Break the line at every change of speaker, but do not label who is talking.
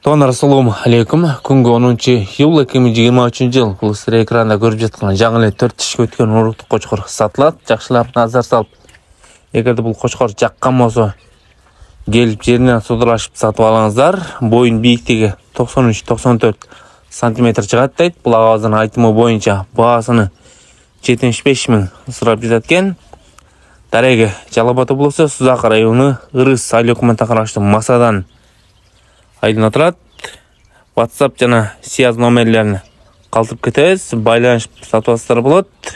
Тонар, ассаламу алейкум. Күнгі 10-ил 2023 жыл. Бұл сіздер экранда көріп жатқан жаңылы 4 тішке өткен ұруқтық қошқыр сатылады. Жақшылап назар салып, егерде бұл қошқыр жаққан болса, келіп жерінен судырлашып сатып алыңыздар. Бойын биіктігі 93-94 сантиметр шығады дейді. Бұл ағаздың айтымы бойынша бағасыны 75 мың сұрап жатқан. Дареге Жалабаты болса, Сузақ районы Ырыс айлы-өкімен тақырашты Масадан айдын отырады. WhatsApp жана Сияз номерлерін қалтып кетесіз, байланышып сатып алсаңыздар болады.